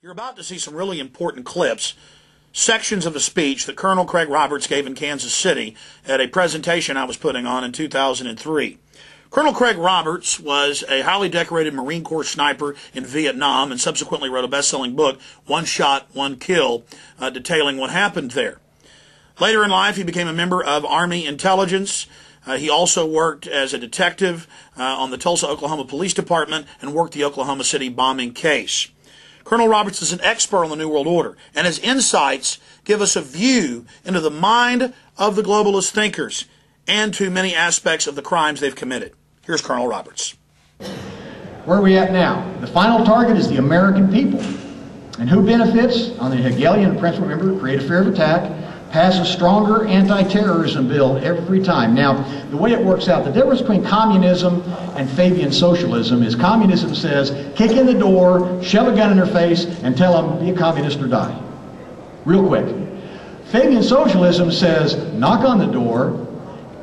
You're about to see some really important clips, sections of a speech that Colonel Craig Roberts gave in Kansas City at a presentation I was putting on in 2003. Colonel Craig Roberts was a highly decorated Marine Corps sniper in Vietnam and subsequently wrote a best-selling book, One Shot, One Kill, detailing what happened there. Later in life, he became a member of Army intelligence. He also worked as a detective on the Tulsa, Oklahoma Police Department and worked the Oklahoma City bombing case. Colonel Roberts is an expert on the New World Order, and his insights give us a view into the mind of the globalist thinkers and to many aspects of the crimes they've committed. Here's Colonel Roberts. Where are we at now? The final target is the American people. And who benefits? On the Hegelian principle, remember, create a fear of attack, pass a stronger anti-terrorism bill every time. Now, the way it works out, the difference between communism and Fabian socialism is communism says, kick in the door, shove a gun in their face, and tell them, be a communist or die. Real quick. Fabian socialism says, knock on the door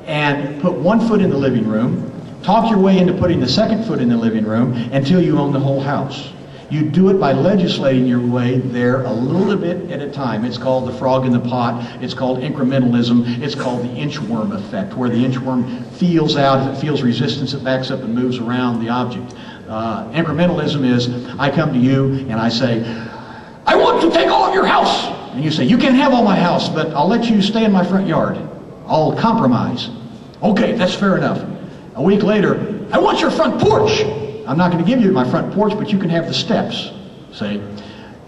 and put one foot in the living room, talk your way into putting the second foot in the living room until you own the whole house. You do it by legislating your way there a little bit at a time. It's called the frog in the pot. It's called incrementalism. It's called the inchworm effect, where the inchworm feels out. If it feels resistance, it backs up and moves around the object. Incrementalism is, I come to you and I say, I want to take all of your house. And you say, you can't have all my house, but I'll let you stay in my front yard. I'll compromise. Okay, that's fair enough. A week later, I want your front porch. I'm not going to give you my front porch, but you can have the steps. See?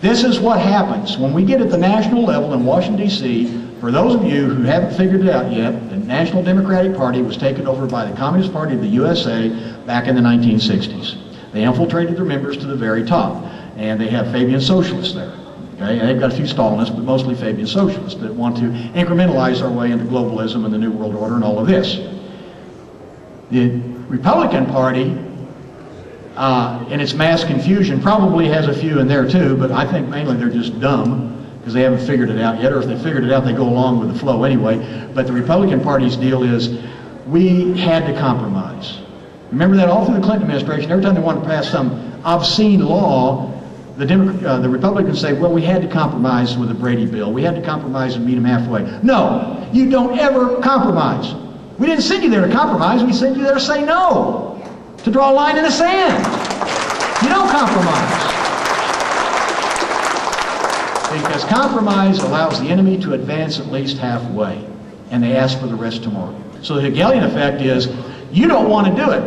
This is what happens when we get at the national level in Washington, D.C. For those of you who haven't figured it out yet, the National Democratic Party was taken over by the Communist Party of the USA back in the 1960s. They infiltrated their members to the very top, and they have Fabian socialists there. Okay? And they've got a few Stalinists, but mostly Fabian socialists that want to incrementalize our way into globalism and the New World Order and all of this. The Republican Party, in its mass confusion, probably has a few in there too, but I think mainly they're just dumb because they haven't figured it out yet, or if they figured it out, they go along with the flow anyway. But the Republican Party's deal is, we had to compromise. Remember that all through the Clinton administration, every time they wanted to pass some obscene law, the Republicans say, well, we had to compromise with the Brady bill. We had to compromise and meet them halfway. No, you don't ever compromise. We didn't send you there to compromise, we sent you there to say no. To draw a line in the sand. You don't compromise. Because compromise allows the enemy to advance at least halfway, and they ask for the rest tomorrow. So the Hegelian effect is, you don't want to do it.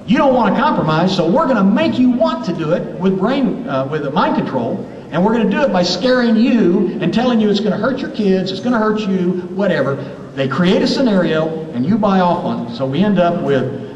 You don't want to compromise, so we're going to make you want to do it with mind control, and we're going to do it by scaring you and telling you it's going to hurt your kids, it's going to hurt you, whatever. They create a scenario, and you buy off on it. So we end up with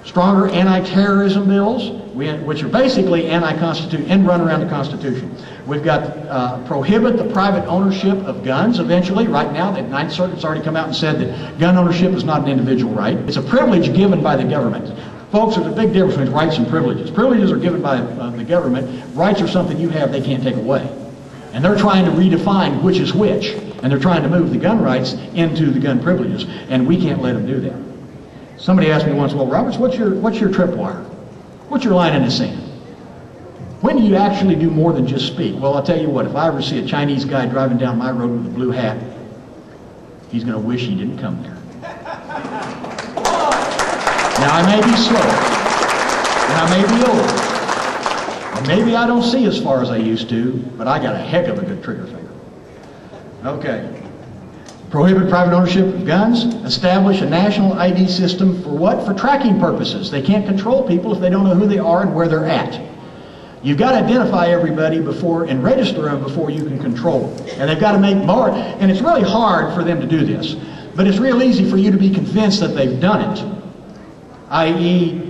stronger anti-terrorism bills, which are basically anti-constitution, and run around the Constitution. We've got prohibit the private ownership of guns eventually. Right now, the Ninth Circuit's already come out and said that gun ownership is not an individual right. It's a privilege given by the government. Folks, there's a big difference between rights and privileges. Privileges are given by the government. Rights are something you have they can't take away. And they're trying to redefine which is which. And they're trying to move the gun rights into the gun privileges. And we can't let them do that. Somebody asked me once, well, Roberts, what's your tripwire? What's your line in the sand? When do you actually do more than just speak? Well, I'll tell you what, if I ever see a Chinese guy driving down my road with a blue hat, he's going to wish he didn't come there. Now, I may be slow, and I may be old, and maybe I don't see as far as I used to, but I got a heck of a good trigger finger. Okay. Prohibit private ownership of guns, establish a national ID system for what? For tracking purposes. They can't control people if they don't know who they are and where they're at. You've got to identify everybody before and register them before you can control them. And they've got to make more, and it's really hard for them to do this, but it's real easy for you to be convinced that they've done it. I.e.,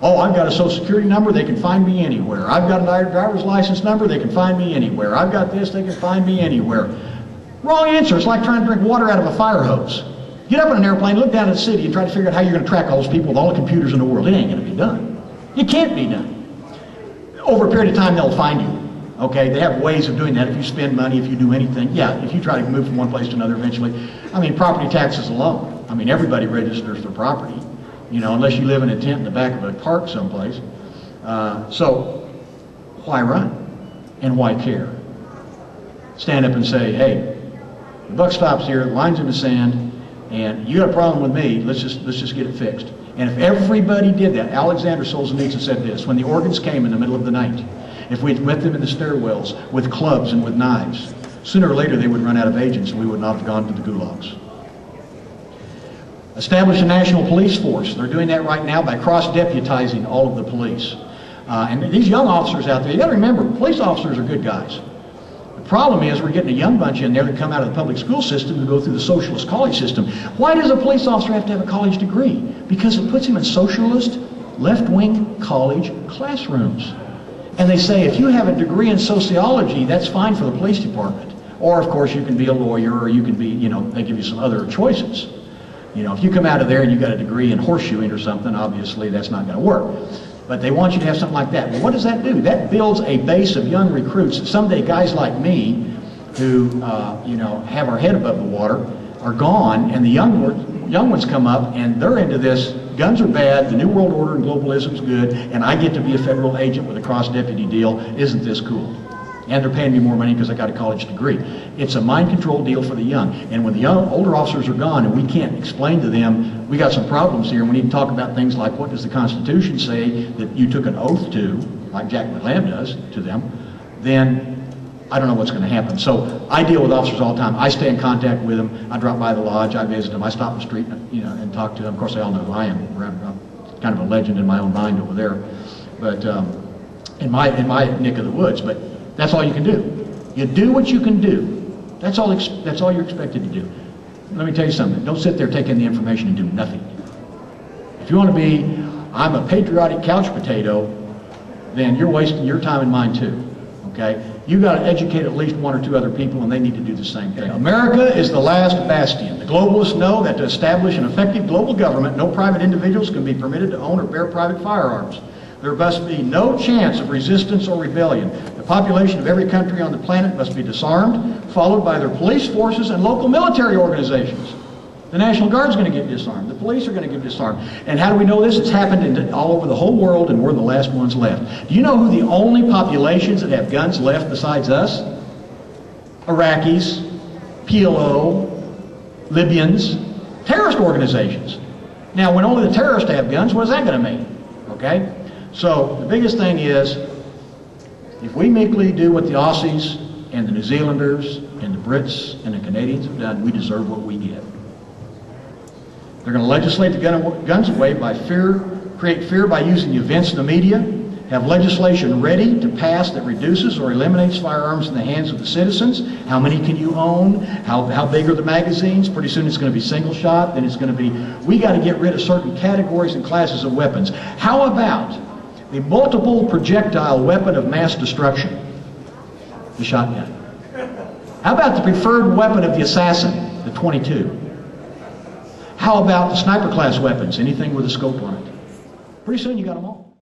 oh, I've got a social security number, they can find me anywhere. I've got a driver's license number, they can find me anywhere. I've got this, they can find me anywhere. Wrong answer. It's like trying to drink water out of a fire hose. Get up in an airplane, look down at the city, and try to figure out how you're going to track all those people with all the computers in the world. It ain't going to be done. It can't be done. Over a period of time, they'll find you. Okay? They have ways of doing that. If you spend money, if you do anything. Yeah, if you try to move from one place to another eventually. I mean, property taxes alone. I mean, everybody registers their property. You know, unless you live in a tent in the back of a park someplace. So, why run? And why care? Stand up and say, hey, the buck stops here, the line's in the sand, and you got a problem with me, let's just get it fixed. And if everybody did that, Alexander Solzhenitsyn said this, when the organs came in the middle of the night, if we'd met them in the stairwells with clubs and with knives, sooner or later they would run out of agents and we would not have gone to the gulags. Establish a national police force. They're doing that right now by cross-deputizing all of the police. And these young officers out there, you got to remember, police officers are good guys. The problem is we're getting a young bunch in there that come out of the public school system to go through the socialist college system. Why does a police officer have to have a college degree? Because it puts him in socialist, left-wing college classrooms. And they say, if you have a degree in sociology, that's fine for the police department. Or, of course, you can be a lawyer, or you can be, you know, they give you some other choices. You know, if you come out of there and you got a degree in horseshoeing or something, obviously that's not going to work. But they want you to have something like that. Well, what does that do? That builds a base of young recruits that someday guys like me, who, you know, have our head above the water, are gone, and the young ones come up, and they're into this. Guns are bad, the New World Order and globalism's good, and I get to be a federal agent with a cross-deputy deal. Isn't this cool? And they're paying me more money because I got a college degree. It's a mind control deal for the young. And when the older officers are gone and we can't explain to them, we got some problems here, and we need to talk about things like, what does the Constitution say that you took an oath to, like Jack McLam does to them, then I don't know what's going to happen. So I deal with officers all the time. I stay in contact with them. I drop by the lodge. I visit them. I stop in the street, you know, and talk to them. Of course, they all know who I am. I'm kind of a legend in my own mind over there, but in my neck of the woods. But that's all you can do. You do what you can do. That's all you're expected to do. Let me tell you something. Don't sit there taking the information and do nothing. If you want to be, I'm a patriotic couch potato, then you're wasting your time and mine too. Okay? You got to educate at least one or two other people, and they need to do the same thing. America is the last bastion. The globalists know that to establish an effective global government, no private individuals can be permitted to own or bear private firearms. There must be no chance of resistance or rebellion. The population of every country on the planet must be disarmed, followed by their police forces and local military organizations. The National Guard's going to get disarmed. The police are going to get disarmed. And how do we know this? It's happened all over the whole world, and we're the last ones left. Do you know who the only populations that have guns left besides us? Iraqis, PLO, Libyans, terrorist organizations. Now, when only the terrorists have guns, what is that going to mean? Okay? So the biggest thing is, if we meekly do what the Aussies and the New Zealanders and the Brits and the Canadians have done, we deserve what we get. They're going to legislate the guns away by fear, create fear by using the events in the media, have legislation ready to pass that reduces or eliminates firearms in the hands of the citizens. How many can you own? How big are the magazines? Pretty soon it's going to be single shot, then it's going to be, we got to get rid of certain categories and classes of weapons. How about the multiple projectile weapon of mass destruction? The shotgun. How about the preferred weapon of the assassin? The .22. How about the sniper class weapons? Anything with a scope on it. Pretty soon you got them all.